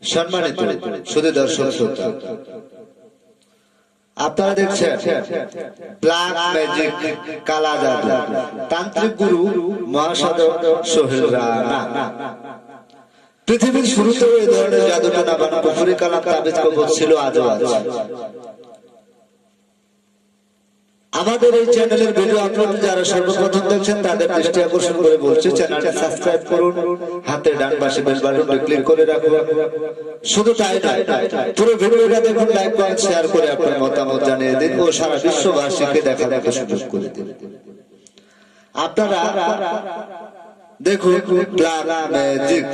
সম্মানিত শুধু দর্শক শ্রোতা, আপনারা দেখছেন ব্ল্যাক ম্যাজিক কালা জাদু তান্ত্রিক গুরু মহাসাধক সোহেল রানা। পৃথিবীর শুরুতে এই ধরনের জাদুটা নাবান কুফরি কালাম তাবিজ কবজ ছিল, আজও আছে। আমাদের এই চ্যানেলের ভিডিও আপলোড যারা সর্বপ্রথম দেখছেন তাদের দৃষ্টি আকর্ষণ করে বলছি, চ্যানেলটি সাবস্ক্রাইব করুন, হাতে ডান পাশে বেল বাটনটি ক্লিক করে রাখুন। শুধু তাই নয়, পুরো ভিডিওটা দেখুন, লাইক কমেন্ট শেয়ার করে আপনার মতামত জানিয়ে দিন ও সারা বিশ্ববাসীকে দেখার মতো সুযোগ করে দিন। আপনারা দেখুন black magic.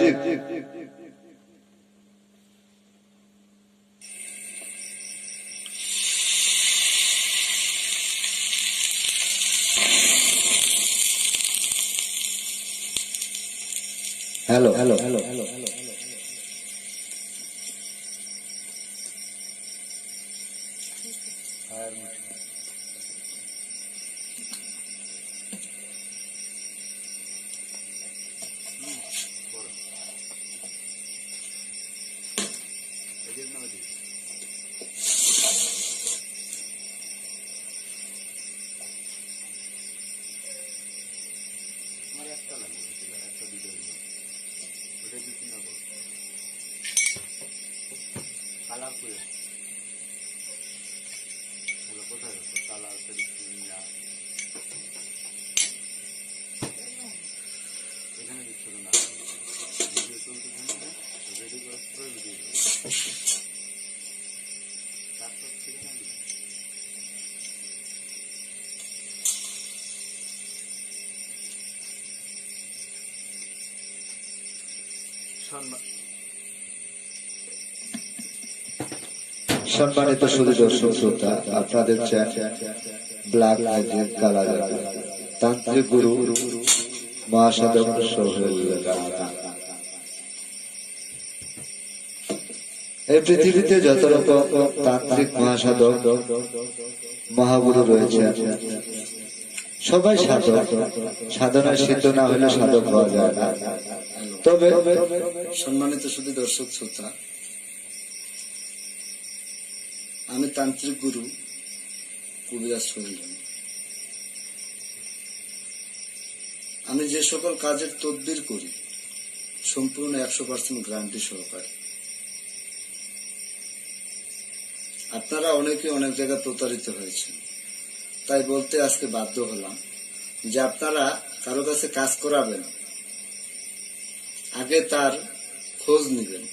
Hello hello hello hello hello সম্মানিত শুধু দর্শক শ্রোতা, আপনাদের ব্ল্যাক ম্যাজিক কালা জাদু তান্ত্রিক গুরু মহাসাধক সোহেল রানা। এই পৃথিবীতে যত রকম তান্ত্রিক মহাসাধক মহাগুরু রয়েছে, সবাই সাধক। সাধনায় সিদ্ধ না হলে সাধক হওয়া যায় না। তবে সম্মানিত শুধু দর্শক শ্রোতা, আমি তান্ত্রিক গুরু কবিরাজ সোহেল রানা। আমি যে সকল কাজের তদবির করি সম্পূর্ণ 100% গ্যারান্টি সহকারে। আপনারা অনেকে অনেক জায়গায় প্রতারিত হয়েছেন, তাই বলতে আজকে বাধ্য হলাম যে আপনারা কারো কাছে কাজ করাবেন, আগে তার খোঁজ নেবেন।